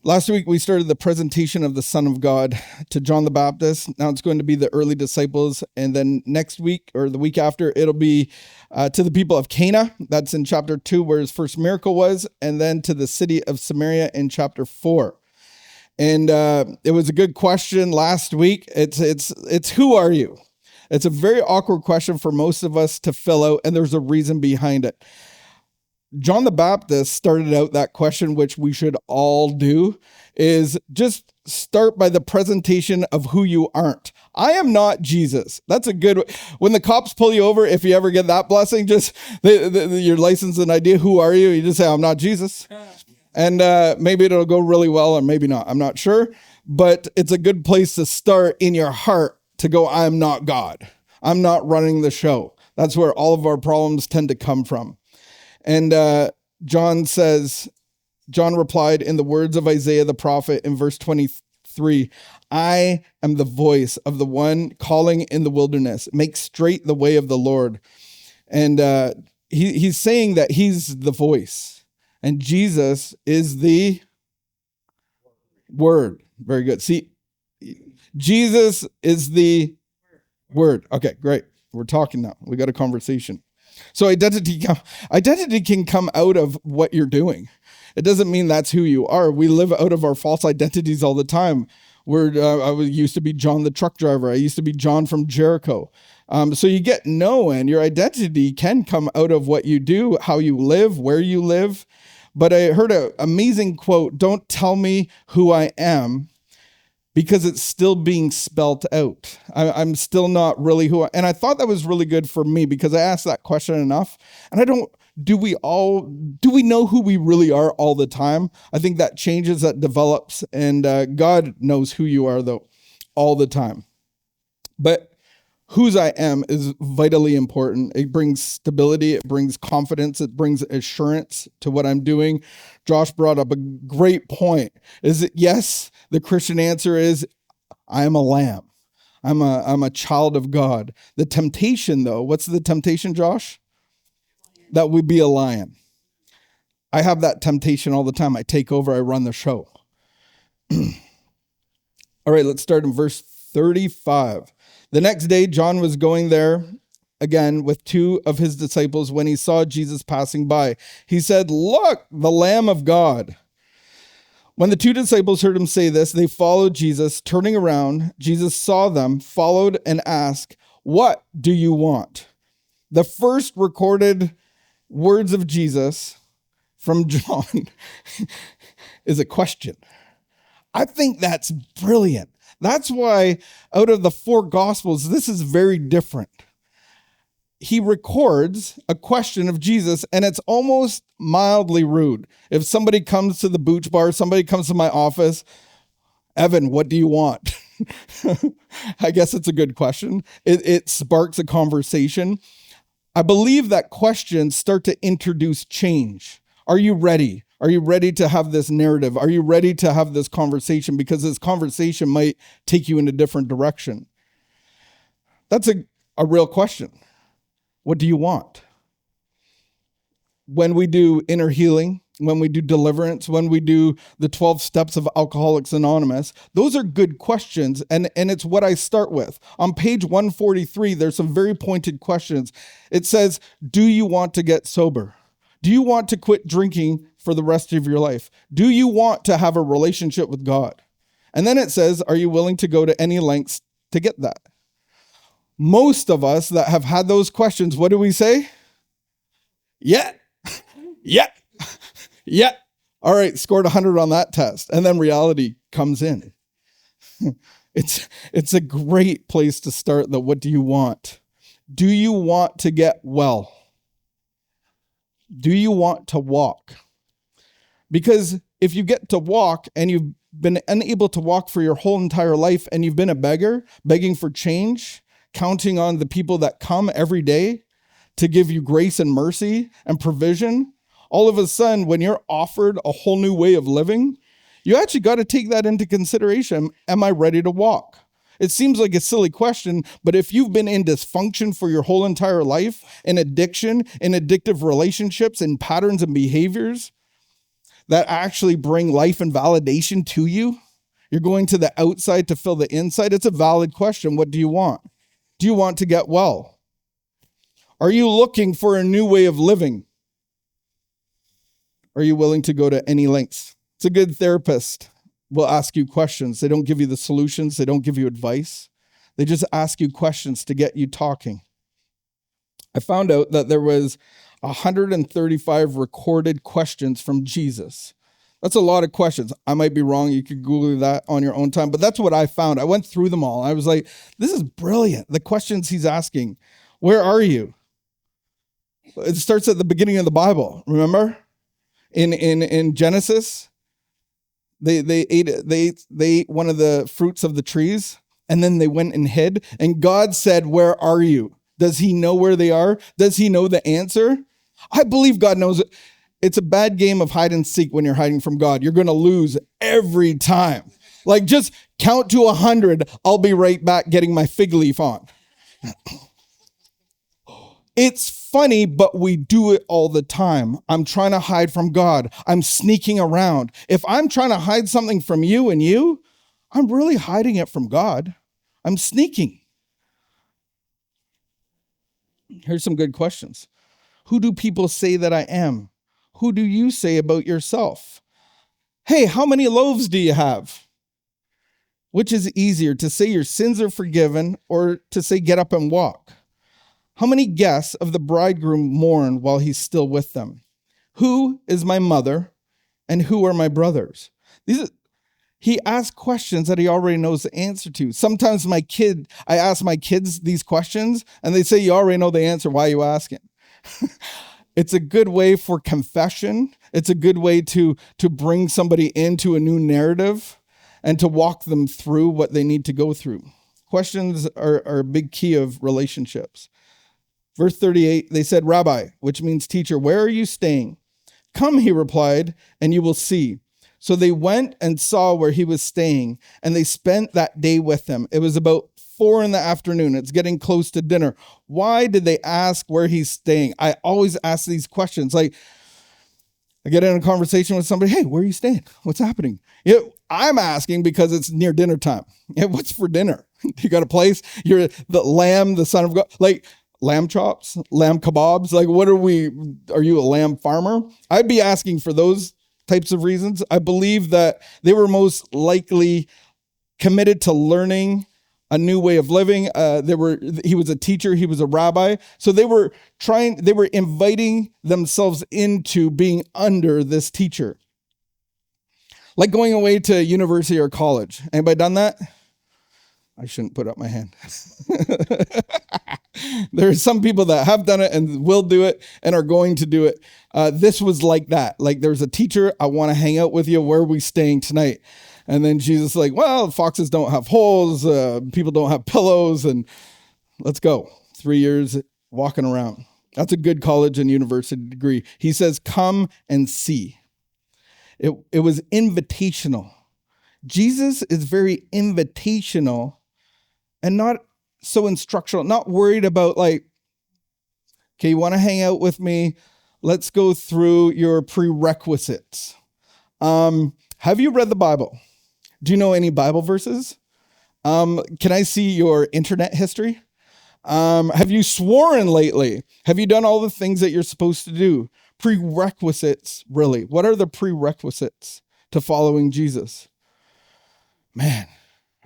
Last week, we started the presentation of the Son of God to John the Baptist. Now it's going to be the early disciples. And then next week or the week after, it'll be to the people of Cana. That's in chapter 2, where his first miracle was. And then to the city of Samaria in chapter 4. And it was a good question last week. It's who are you? It's a very awkward question for most of us to fill out, and there's a reason behind it. John the Baptist started out that question, which we should all do, is just start by the presentation of who you aren't. I am not Jesus. That's a good, when the cops pull you over, if you ever get that blessing, just your license and ID, who are you? You just say, I'm not Jesus. And maybe it'll go really well or maybe not. I'm not sure. But it's a good place to start in your heart to go, I'm not God. I'm not running the show. That's where all of our problems tend to come from. And John replied in the words of Isaiah the prophet in verse 23, I am the voice of the one calling in the wilderness, make straight the way of the Lord. And he's saying that he's the voice and Jesus is the word. Very good. See, Jesus is the word. Okay, great. We're talking now. We got a conversation. So identity can come out of what you're doing. It doesn't mean that's who you are. We live out of our false identities all the time. I used to be John the truck driver. I used to be John from Jericho. So you get known. Your identity can come out of what you do, how you live, where you live. But I heard an amazing quote, don't tell me who I am, because it's still being spelt out. I'm still not really who I am. And I thought that was really good for me because I asked that question enough. And do we know who we really are all the time? I think that changes, that develops. And God knows who you are, though, all the time. But whose I am is vitally important. It brings stability. It brings confidence. It brings assurance to what I'm doing. Josh brought up a great point. Is it yes? The Christian answer is, I am a lamb. I'm a child of God. The temptation, though, what's the temptation, Josh? That we be a lion. I have that temptation all the time. I take over. I run the show. All right, let's start in verse 35. The next day, John was going there again with 2 of his disciples when he saw Jesus passing by. He said, look, the Lamb of God. When the 2 disciples heard him say this, they followed Jesus. Turning around, Jesus saw them, followed, and asked, what do you want? The first recorded words of Jesus from John is a question. I think that's brilliant. That's why out of the 4 Gospels, this is very different. He records a question of Jesus, and it's almost mildly rude. If somebody comes to the Booch Bar, somebody comes to my office, Evan, what do you want? I guess it's a good question. It sparks a conversation. I believe that questions start to introduce change. Are you ready? Are you ready to have this narrative? Are you ready to have this conversation? Because this conversation might take you in a different direction. That's a real question. What do you want? When we do inner healing, when we do deliverance, when we do the 12 steps of Alcoholics Anonymous, those are good questions. And it's what I start with. On page 143, there's some very pointed questions. It says, do you want to get sober? Do you want to quit drinking for the rest of your life? Do you want to have a relationship with God? And then it says, are you willing to go to any lengths to get that? Most of us that have had those questions, what do we say? Yeah. All right, scored 100 on that test. And then reality comes in. It's a great place to start, though. What do you want? Do you want to get well? Do you want to walk? Because if you get to walk and you've been unable to walk for your whole entire life and you've been a beggar, begging for change, counting on the people that come every day to give you grace and mercy and provision, all of a sudden, when you're offered a whole new way of living, you actually got to take that into consideration. Am I ready to walk? It seems like a silly question, but if you've been in dysfunction for your whole entire life, in addiction, in addictive relationships, in patterns and behaviors, that actually bring life and validation to you? You're going to the outside to fill the inside. It's a valid question. What do you want? Do you want to get well? Are you looking for a new way of living? Are you willing to go to any lengths? It's a good therapist will ask you questions. They don't give you the solutions. They don't give you advice. They just ask you questions to get you talking. I found out that there was 135 recorded questions from Jesus. That's a lot of questions. I might be wrong. You could Google that on your own time, but that's what I found. I went through them all. I was like, this is brilliant. The questions he's asking. Where are you? It starts at the beginning of the Bible. Remember? In Genesis, they ate one of the fruits of the trees, and then they went and hid. And God said, where are you? Does he know where they are? Does he know the answer? I believe God knows it. It's a bad game of hide and seek when you're hiding from God. You're going to lose every time. Like, just count to 100. I'll be right back getting my fig leaf on. It's funny, but we do it all the time. I'm trying to hide from God. I'm sneaking around. If I'm trying to hide something from you and you, I'm really hiding it from God. I'm sneaking. Here's some good questions. Who do people say that I am? Who do you say about yourself? Hey, how many loaves do you have? Which is easier, to say your sins are forgiven or to say get up and walk? How many guests of the bridegroom mourn while he's still with them? Who is my mother and who are my brothers? He asks questions that he already knows the answer to. Sometimes I ask my kids these questions and they say, you already know the answer. Why are you asking? It's a good way for confession. It's a good way to bring somebody into a new narrative and to walk them through what they need to go through. Questions are a big key of relationships. Verse 38, they said, Rabbi, which means teacher, where are you staying? Come, he replied, and you will see. So they went and saw where he was staying, and they spent that day with him. It was about 4 p.m. It's getting close to dinner. Why did they ask where he's staying? I always ask these questions. Like, I get in a conversation with somebody, hey, where are you staying? What's happening? I'm asking because it's near dinner time. What's for dinner? You got a place? You're the lamb, the son of God. Like, lamb chops, lamb kebabs. Like, are you a lamb farmer? I'd be asking for those types of reasons. I believe that they were most likely committed to learning a new way of living. He was a teacher. He was a rabbi. So they were inviting themselves into being under this teacher. Like going away to university or college. Anybody done that? I shouldn't put up my hand. There are some people that have done it and will do it and are going to do it. This was like that. Like, there's a teacher. I want to hang out with you. Where are we staying tonight? And then Jesus is like, well, foxes don't have holes. People don't have pillows. And let's go. 3 years walking around. That's a good college and university degree. He says, come and see. It was invitational. Jesus is very invitational and not so instructional, not worried about like, okay, you want to hang out with me? Let's go through your prerequisites. Have you read the Bible? Do you know any Bible verses? Can I see your internet history? Have you sworn lately? Have you done all the things that you're supposed to do? Prerequisites, really. What are the prerequisites to following Jesus? Man,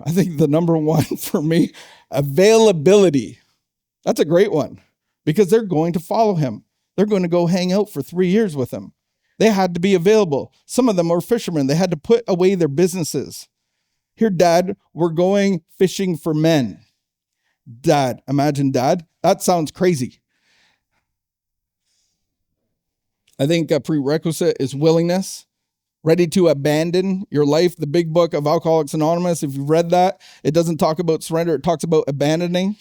I think the number one for me, availability. That's a great one because they're going to follow him. They're going to go hang out for 3 years with him. They had to be available. Some of them were fishermen. They had to put away their businesses. Here, Dad, we're going fishing for men. Dad, imagine Dad. That sounds crazy. I think a prerequisite is willingness. Ready to abandon your life. The big book of Alcoholics Anonymous, if you've read that, it doesn't talk about surrender. It talks about abandoning,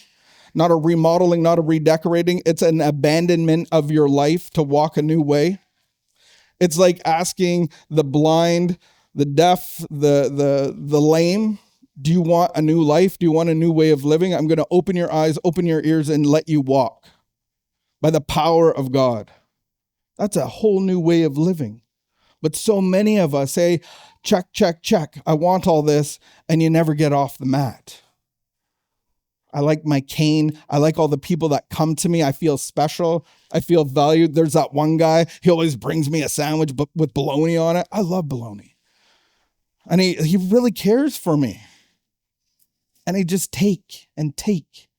not a remodeling, not a redecorating. It's an abandonment of your life to walk a new way. It's like asking the blind, the deaf, the lame, do you want a new life? Do you want a new way of living? I'm going to open your eyes, open your ears, and let you walk by the power of God. That's a whole new way of living. But so many of us say, check, check, check. I want all this, and you never get off the mat. I like my cane. I like all the people that come to me. I feel special. I feel valued. There's that one guy. He always brings me a sandwich with bologna on it. I love bologna. And he really cares for me. And he just take and take.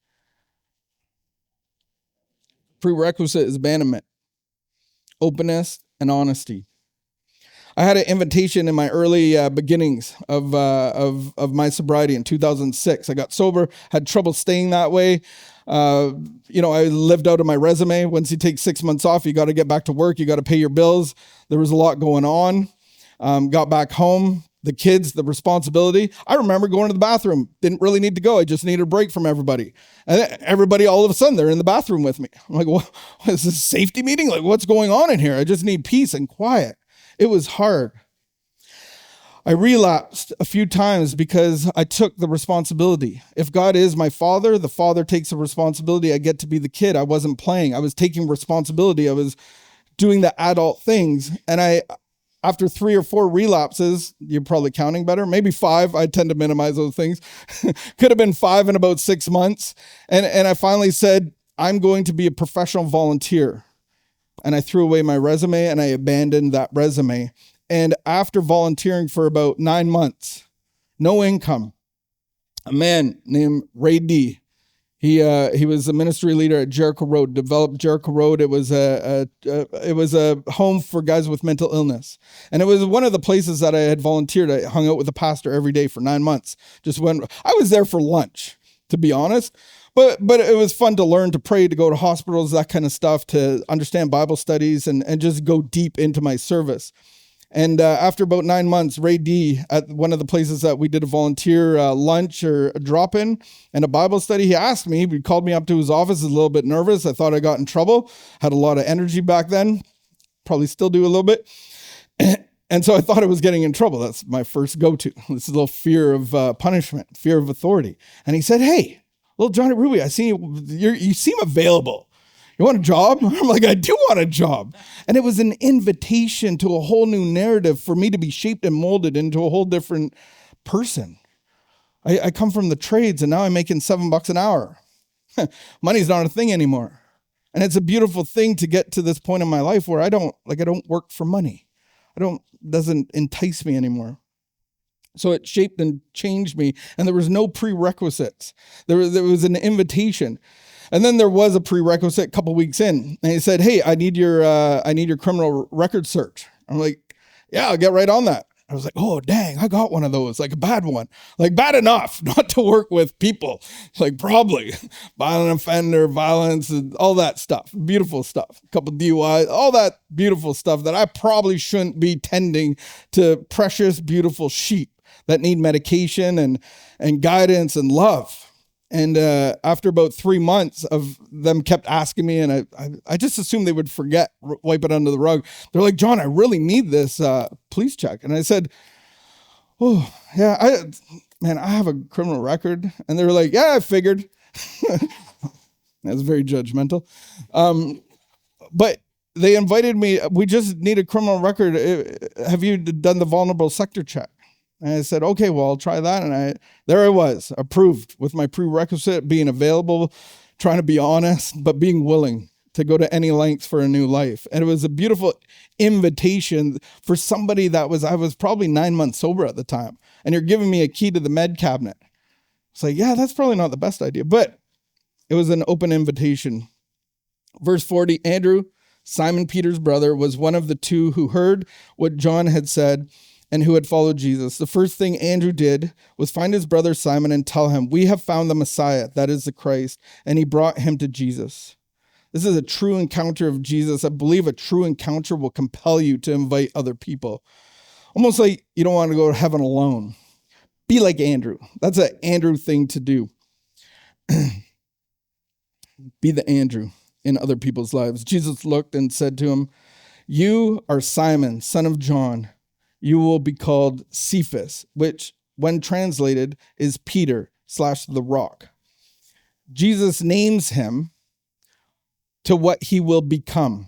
Prerequisite is abandonment, openness, and honesty. I had an invitation in my early beginnings of my sobriety in 2006. I got sober, had trouble staying that way. I lived out of my resume. Once you take 6 months off, you got to get back to work. You got to pay your bills. There was a lot going on. Got back home, the kids, the responsibility. I remember going to the bathroom. Didn't really need to go. I just needed a break from everybody. And everybody, all of a sudden, they're in the bathroom with me. I'm like, what is this a safety meeting? Like, what's going on in here? I just need peace and quiet. It was hard. I relapsed a few times because I took the responsibility. If God is my father, the father takes the responsibility. I get to be the kid. I wasn't playing. I was taking responsibility. I was doing the adult things. And after 3 or 4 relapses, you're probably counting better, maybe 5. I tend to minimize those things. Could have been 5 in about 6 months. And I finally said, I'm going to be a professional volunteer. And I threw away my resume and I abandoned that resume. And after volunteering for about 9 months, no income, a man named Ray D, he was a ministry leader at Jericho Road, developed Jericho Road. It was a home for guys with mental illness. And it was one of the places that I had volunteered. I hung out with the pastor every day for 9 months. I was there for lunch, to be honest. But it was fun to learn to pray, to go to hospitals, that kind of stuff, to understand Bible studies and just go deep into my service. And after about 9 months, Ray D, at one of the places that we did a volunteer lunch or a drop-in and a Bible study, he asked me, he called me up to his office, a little bit nervous. I thought I got in trouble, had a lot of energy back then, probably still do a little bit. And so I thought I was getting in trouble. That's my first go-to. This little fear of punishment, fear of authority. And he said, hey, little Jon R, I see you seem available. You want a job? I'm like, I do want a job. And it was an invitation to a whole new narrative for me to be shaped and molded into a whole different person. I come from the trades and now I'm making $7 an hour. Money's not a thing anymore. And it's a beautiful thing to get to this point in my life where I don't work for money. Doesn't entice me anymore. So it shaped and changed me, and there was no prerequisites. There was an invitation. And then there was a prerequisite a couple weeks in, and he said, hey, I need your criminal record search. I'm like, yeah, I'll get right on that. I was like, oh, dang, I got one of those, like a bad one, like bad enough not to work with people, like probably violent offender, violence, and all that stuff, beautiful stuff, a couple DUIs, all that beautiful stuff that I probably shouldn't be tending to precious, beautiful sheep that need medication and guidance and love. And after about 3 months of them kept asking me, and I just assumed they would forget, wipe it under the rug. They're like, Jon, I really need this police check. And I said, oh, yeah, I have a criminal record. And they were like, yeah, I figured. That's very judgmental. But they invited me. We just need a criminal record. Have you done the vulnerable sector check? And I said, okay, well, I'll try that. And there I was, approved with my prerequisite, being available, trying to be honest, but being willing to go to any lengths for a new life. And it was a beautiful invitation for somebody I was probably 9 months sober at the time. And you're giving me a key to the med cabinet. It's like, yeah, that's probably not the best idea, but it was an open invitation. Verse 40, Andrew, Simon Peter's brother, was one of the 2 who heard what Jon had said and who had followed Jesus. The first thing Andrew did was find his brother Simon and tell him, we have found the Messiah, that is the Christ, and he brought him to Jesus. This is a true encounter of Jesus. I believe a true encounter will compel you to invite other people. Almost like you don't want to go to heaven alone. Be like Andrew. That's an Andrew thing to do. Be the Andrew in other people's lives. Jesus looked and said to him, you are Simon, son of John. You will be called Cephas, which when translated is Peter / the rock. Jesus names him to what he will become.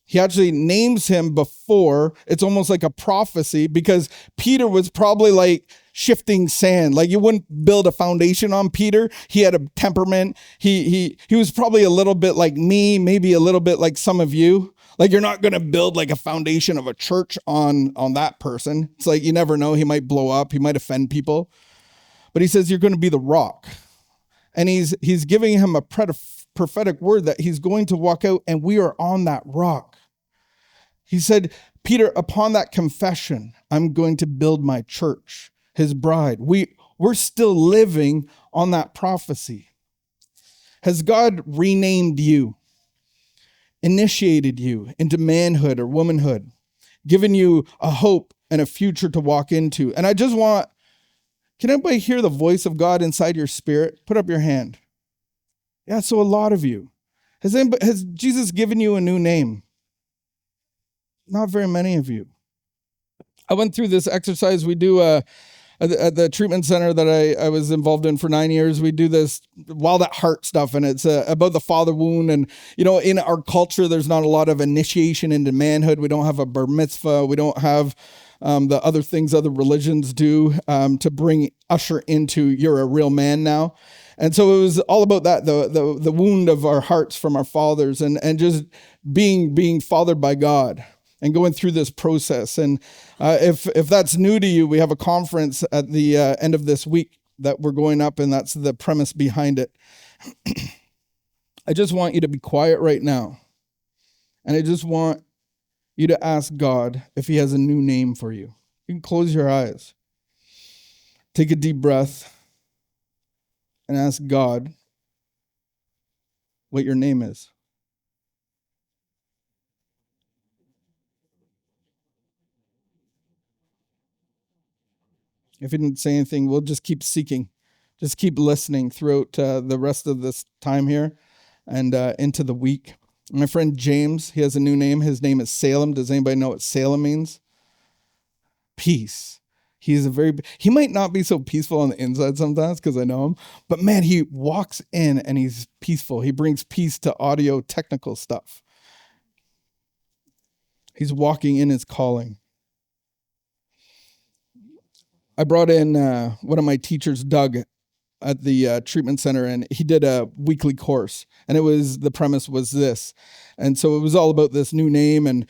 He actually names him before. It's almost like a prophecy because Peter was probably like shifting sand. Like you wouldn't build a foundation on Peter. He had a temperament. He was probably a little bit like me, maybe a little bit like some of you. Like you're not going to build like a foundation of a church on that person. It's like you never know. He might blow up. He might offend people. But he says you're going to be the rock. And he's giving him a prophetic word that he's going to walk out and we are on that rock. He said, Peter, upon that confession, I'm going to build my church, his bride. We're still living on that prophecy. Has God renamed you, initiated you into manhood or womanhood, given you a hope and a future to walk into? And I just want, can anybody hear the voice of God inside your spirit? Put up your hand. Yeah, so a lot of you. Has Jesus given you a new name? Not very many of you. I went through this exercise we do at the treatment center that I was involved in for 9 years. We do this Wild at Heart stuff, and it's about the father wound. And, you know, in our culture, there's not a lot of initiation into manhood. We don't have a bar mitzvah. We don't have the other things other religions do to usher into you're a real man now. And so it was all about that, the wound of our hearts from our fathers and just being fathered by God. And going through this process. And if that's new to you, we have a conference at the end of this week that we're going up, and that's the premise behind it. I just want you to be quiet right now. And I just want you to ask God if he has a new name for you. You can close your eyes. Take a deep breath and ask God what your name is. If he didn't say anything, we'll just keep seeking. Just keep listening throughout the rest of this time here and into the week. My friend James, he has a new name. His name is Salem. Does anybody know what Salem means? Peace. He might not be so peaceful on the inside sometimes because I know him, but man, he walks in and he's peaceful. He brings peace to audio technical stuff. He's walking in his calling. I brought in one of my teachers, Doug, at the treatment center, and he did a weekly course, and the premise was this. And so it was all about this new name, and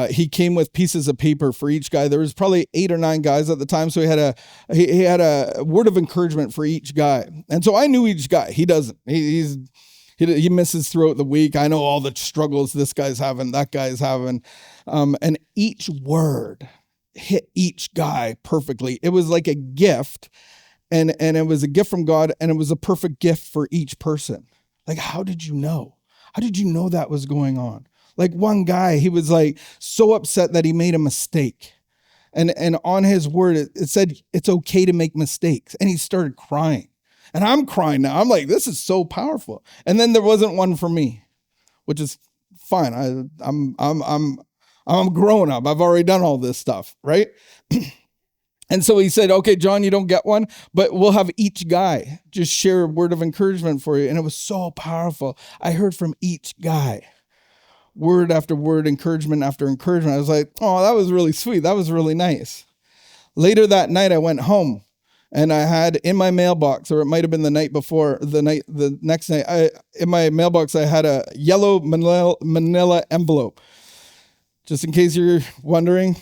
he came with pieces of paper for each guy. There was probably 8 or 9 guys at the time, so he had a word of encouragement for each guy. And so I knew each guy. He doesn't. He misses throughout the week. I know all the struggles this guy's having, that guy's having, and each word hit each guy perfectly. It was like a gift, and it was a gift from God, and it was a perfect gift for each person. Like, how did you know? How did you know that was going on? Like one guy, he was like so upset that he made a mistake. And on his word, it said it's okay to make mistakes. And he started crying. And I'm crying now. I'm like, this is so powerful. And then there wasn't one for me, which is fine. I'm grown up. I've already done all this stuff, right? And so he said, okay, John, you don't get one, but we'll have each guy just share a word of encouragement for you. And it was so powerful. I heard from each guy, word after word, encouragement after encouragement. I was like, oh, that was really sweet. That was really nice. Later that night, I went home and I had in my mailbox, or it might have been the night before, the next night, in my mailbox, I had a yellow manila envelope. Just in case you're wondering,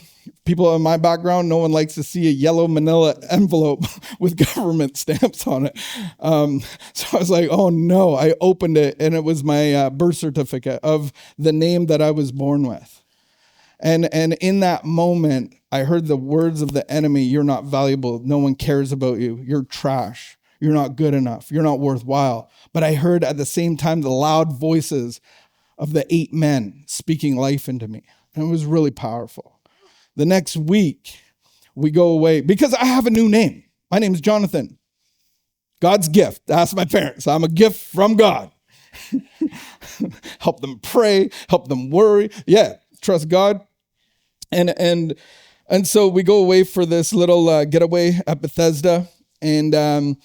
people in my background, no one likes to see a yellow manila envelope with government stamps on it. So I was like, oh no, I opened it and it was my birth certificate of the name that I was born with. And in that moment, I heard the words of the enemy, you're not valuable, no one cares about you, you're trash, you're not good enough, you're not worthwhile. But I heard at the same time the loud voices of the 8 men speaking life into me. And it was really powerful. The next week, we go away because I have a new name. My name is Jonathan. God's gift. Ask my parents. I'm a gift from God. Help them pray. Help them worry. Yeah, trust God. And so we go away for this little getaway at Bethesda. And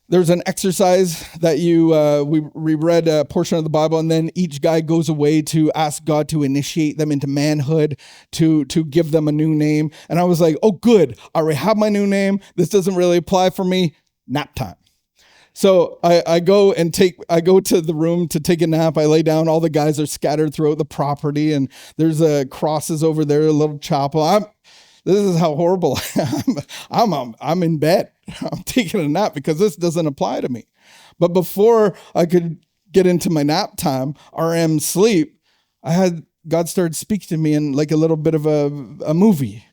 There's an exercise that we read a portion of the Bible, and then each guy goes away to ask God to initiate them into manhood, to give them a new name. And I was like, oh, good. I already have my new name. This doesn't really apply for me. Nap time. So I go to the room to take a nap. I lay down. All the guys are scattered throughout the property, and there's crosses over there, a little chapel. This is how horrible I am. I'm in bed. I'm taking a nap because this doesn't apply to me. But before I could get into my nap time, REM sleep, God started speaking to me in like a little bit of a movie.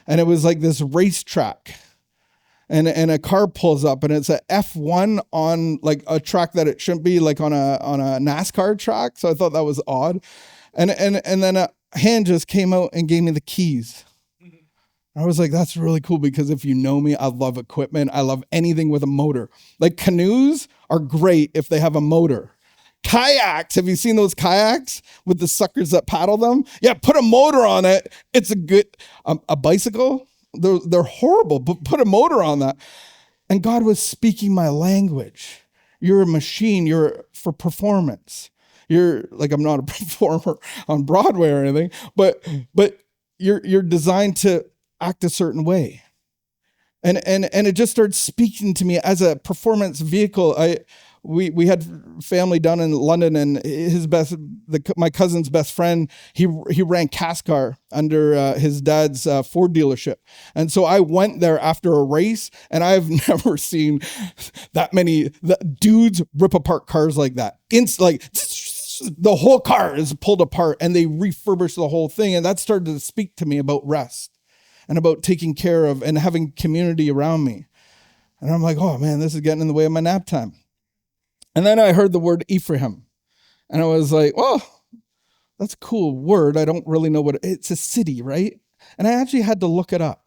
And it was like this racetrack. And a car pulls up, and it's a F1 on like a track that it shouldn't be, like on a NASCAR track. So I thought that was odd. And then a hand just came out and gave me the keys. I was like, that's really cool, because if you know me, I love equipment. I love anything with a motor. Like canoes are great if they have a motor. Kayaks, have you seen those kayaks with the suckers that paddle them? Yeah, put a motor on it. It's a good, a bicycle, they're horrible, but put a motor on that. And God was speaking my language. You're a machine, you're for performance. You're like, I'm not a performer on Broadway or anything, but you're designed to act a certain way. And it just started speaking to me as a performance vehicle. We had family down in London, and my cousin's best friend, he ran CASCAR under his dad's Ford dealership. And so I went there after a race, and I've never seen that many dudes rip apart cars like that. The whole car is pulled apart, and they refurbish the whole thing. And that started to speak to me about rest and about taking care of and having community around me. And I'm like, oh man, this is getting in the way of my nap time. And then I heard the word Ephraim. And I was like, oh, that's a cool word. I don't really know it's a city, right? And I actually had to look it up.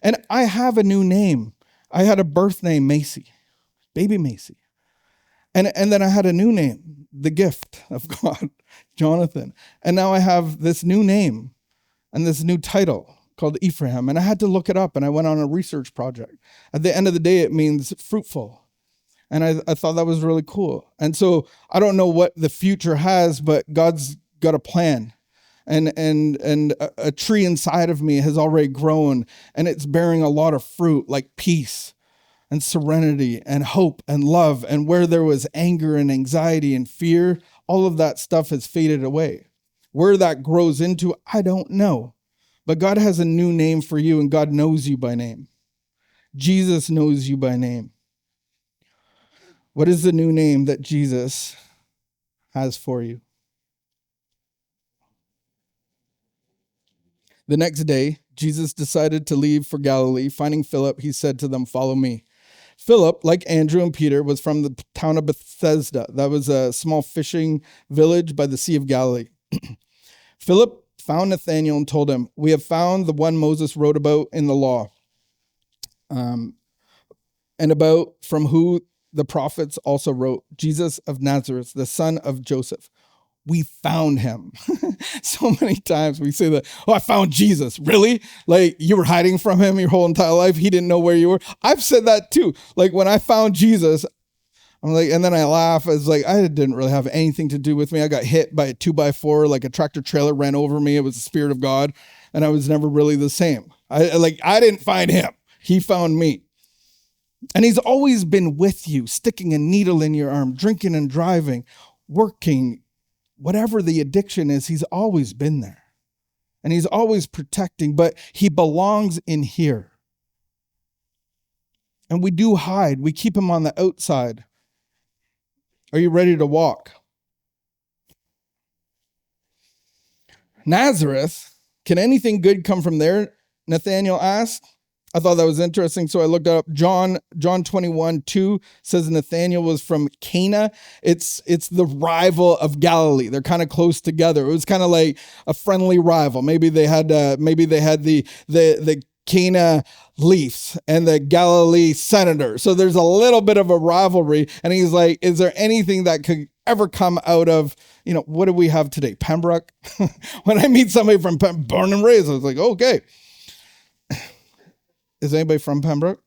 And I have a new name. I had a birth name, Macy, baby Macy. And then I had a new name, the gift of God, Jonathan. And now I have this new name and this new title called Ephraim. And I had to look it up, and I went on a research project. At the end of the day, it means fruitful. And I thought that was really cool. And so I don't know what the future has, but God's got a plan. And a tree inside of me has already grown, and it's bearing a lot of fruit, like peace and serenity and hope and love. And where there was anger and anxiety and fear, all of that stuff has faded away. Where that grows into, I don't know. But God has a new name for you, and God knows you by name. Jesus knows you by name. What is the new name that Jesus has for you? The next day, Jesus decided to leave for Galilee. Finding Philip, he said to them, "Follow me." Philip, like Andrew and Peter, was from the town of Bethsaida. That was a small fishing village by the Sea of Galilee. Philip found Nathanael and told him, "We have found the one Moses wrote about in the law, and about from who the prophets also wrote, Jesus of Nazareth, the son of Joseph." We found him. So many times we say that, oh, I found Jesus. Really? Like you were hiding from him your whole entire life? He didn't know where you were? I've said that too. Like when I found Jesus, I'm like, and then I laugh. It's like, I didn't really have anything to do with me. I got hit by a 2x4, like a tractor trailer ran over me. It was the Spirit of God. And I was never really the same. I didn't find him. He found me. And he's always been with you, sticking a needle in your arm, drinking and driving, working, whatever the addiction is, he's always been there. And he's always protecting, but he belongs in here. And we do hide. We keep him on the outside. Are you ready to walk? Nazareth, can anything good come from there? Nathanael asked. I thought that was interesting, so I looked up. John 21:2 says Nathanael was from Cana. It's the rival of Galilee. They're kind of close together. It was kind of like a friendly rival. Maybe they had the Cana Leafs and the Galilee Senators. So there's a little bit of a rivalry. And he's like, is there anything that could ever come out of, what do we have today? Pembroke? When I meet somebody from born and raised, I was like, okay. Is anybody from Pembroke?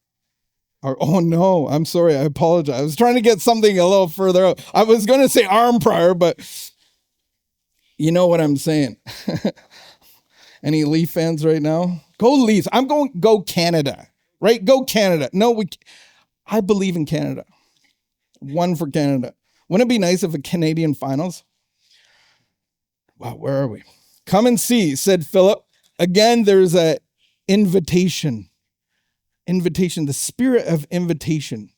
Oh no, I'm sorry. I apologize. I was trying to get something a little further out. I was going to say arm prior, but you know what I'm saying. Any Leaf fans right now? Go Leafs. I'm going go Canada, right? Go Canada. No, I believe in Canada. One for Canada. Wouldn't it be nice if a Canadian finals? Wow, where are we? Come and see, said Philip. Again, there's a invitation. Invitation, the spirit of invitation.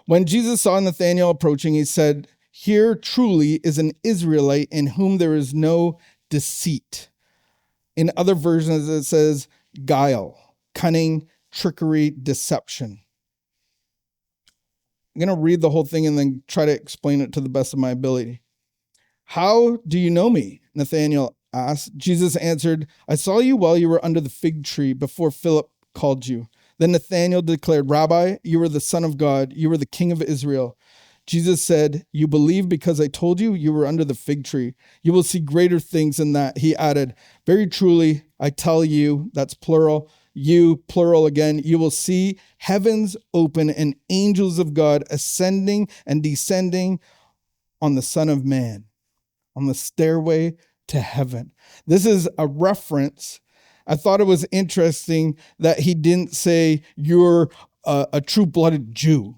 When Jesus saw Nathanael approaching, he said, "Here truly is an Israelite in whom there is no deceit." In other versions, it says guile, cunning, trickery, deception. I'm going to read the whole thing and then try to explain it to the best of my ability. "How do you know me?" Nathanael asked. Jesus answered, "I saw you while you were under the fig tree before Philip called you." Then Nathanael declared, "Rabbi, you are the Son of God. You are the King of Israel." Jesus said, "You believe because I told you you were under the fig tree. You will see greater things than that." He added, "Very truly, I tell you," that's plural, you, plural again, "you will see heavens open and angels of God ascending and descending on the Son of Man, on the stairway to heaven." This is a reference. I thought it was interesting that he didn't say you're a true-blooded Jew.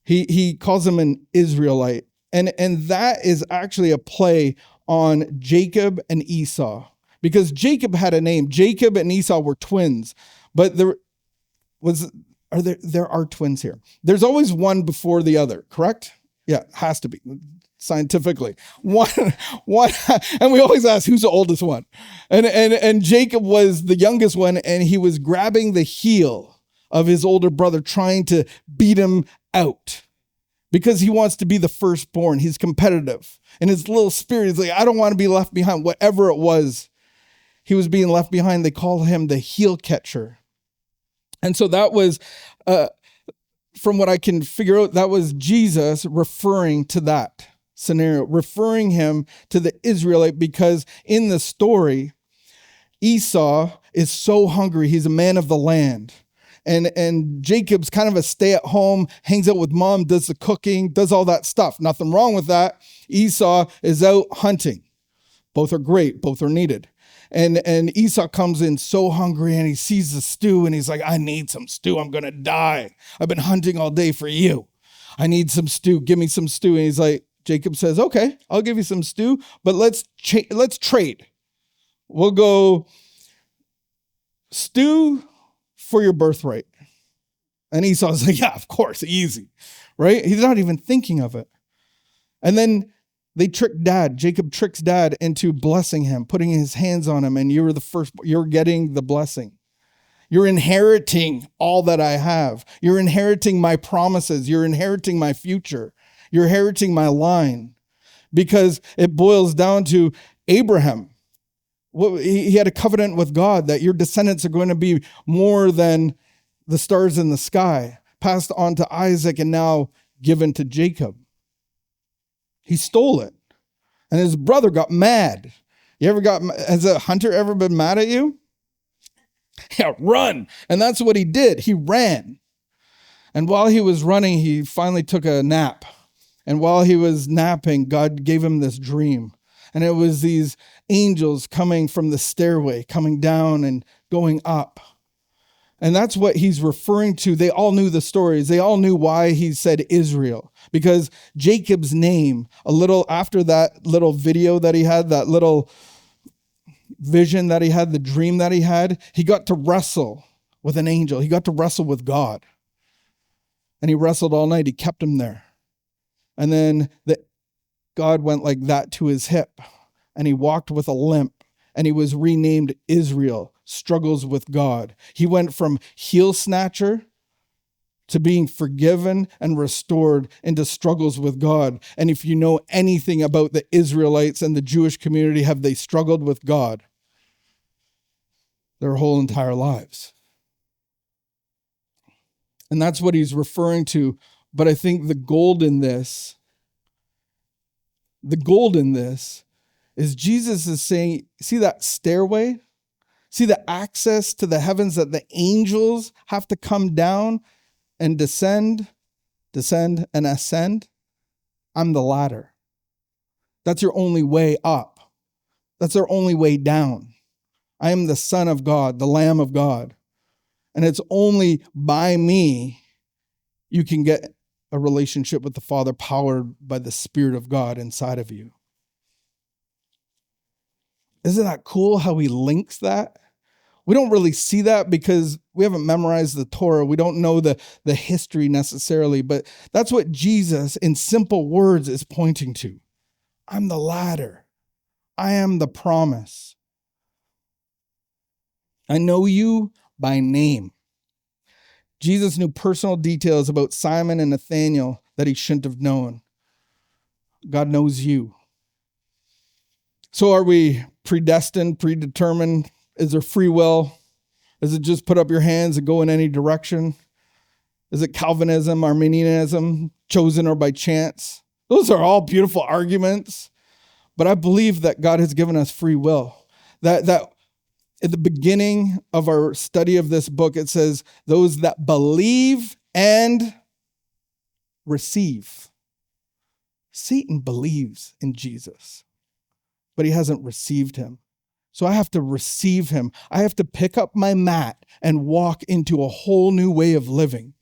He calls him an Israelite. And that is actually a play on Jacob and Esau. Because Jacob had a name. Jacob and Esau were twins. But there are twins here. There's always one before the other, correct? Yeah, has to be. Scientifically, one, and we always ask who's the oldest one, and Jacob was the youngest one, and he was grabbing the heel of his older brother, trying to beat him out because he wants to be the firstborn. He's competitive, and his little spirit is like, I don't want to be left behind. Whatever it was, he was being left behind. They call him the heel catcher, and so that was. From what I can figure out, that was Jesus referring to that scenario, referring him to the Israelite, because in the story, Esau is so hungry. He's a man of the land. And Jacob's kind of a stay-at-home, hangs out with mom, does the cooking, does all that stuff. Nothing wrong with that. Esau is out hunting. Both are great. Both are needed. And Esau comes in so hungry, and he sees the stew, and he's like, I need some stew. I'm going to die. I've been hunting all day for you. I need some stew. Give me some stew. And he's like, Jacob says, okay, I'll give you some stew, but let's trade. We'll go stew for your birthright. And Esau's like, yeah, of course, easy, right? He's not even thinking of it. And then they trick dad. Jacob tricks dad into blessing him, putting his hands on him, and you're getting the blessing. You're inheriting all that I have. You're inheriting my promises. You're inheriting my future. You're inheriting my line. Because it boils down to Abraham. He had a covenant with God that your descendants are going to be more than the stars in the sky, passed on to Isaac and now given to Jacob. He stole it. And his brother got mad. Has a hunter ever been mad at you? Yeah, run. And that's what he did. He ran. And while he was running, he finally took a nap. And while he was napping, God gave him this dream. And it was these angels coming from the stairway, coming down and going up. And that's what he's referring to. They all knew the stories. They all knew why he said Israel. Because Jacob's name, a little after that little video that he had, that little vision that he had, the dream that he got to wrestle with an angel. He got to wrestle with God. And he wrestled all night. He kept him there. And then God went like that to his hip. And he walked with a limp. And he was renamed Israel, struggles with God. He went from heel snatcher to being forgiven and restored into struggles with God. And if you know anything about the Israelites and the Jewish community, have they struggled with God their whole entire lives? And that's what he's referring to. But I think the gold in this is Jesus is saying, see that stairway? See the access to the heavens that the angels have to come down and descend and ascend? I'm the ladder. That's your only way up. That's our only way down. I am the Son of God, the Lamb of God. And it's only by me you can get a relationship with the Father powered by the Spirit of God inside of you. Isn't that cool how he links that? We don't really see that because we haven't memorized the Torah. We don't know the history necessarily, but that's what Jesus, in simple words, is pointing to. I'm the ladder. I am the promise. I know you by name. Jesus knew personal details about Simon and Nathanael that he shouldn't have known. God knows you. So are we predestined, predetermined? Is there free will? Is it just put up your hands and go in any direction? Is it Calvinism, Arminianism, chosen or by chance? Those are all beautiful arguments. But I believe that God has given us free will. That at the beginning of our study of this book, it says, those that believe and receive. Satan believes in Jesus, but he hasn't received him. So I have to receive him. I have to pick up my mat and walk into a whole new way of living,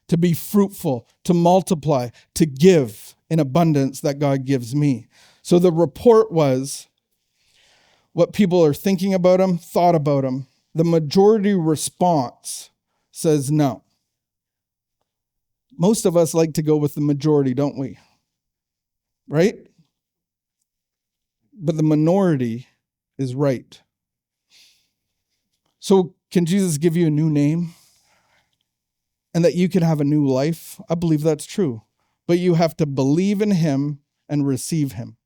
to be fruitful, to multiply, to give in abundance that God gives me. So the report was what people are thinking about him, thought about him. The majority response says no. Most of us like to go with the majority, don't we? Right? But the minority is right. So can Jesus give you a new name and that you can have a new life? I believe that's true. But you have to believe in him and receive him.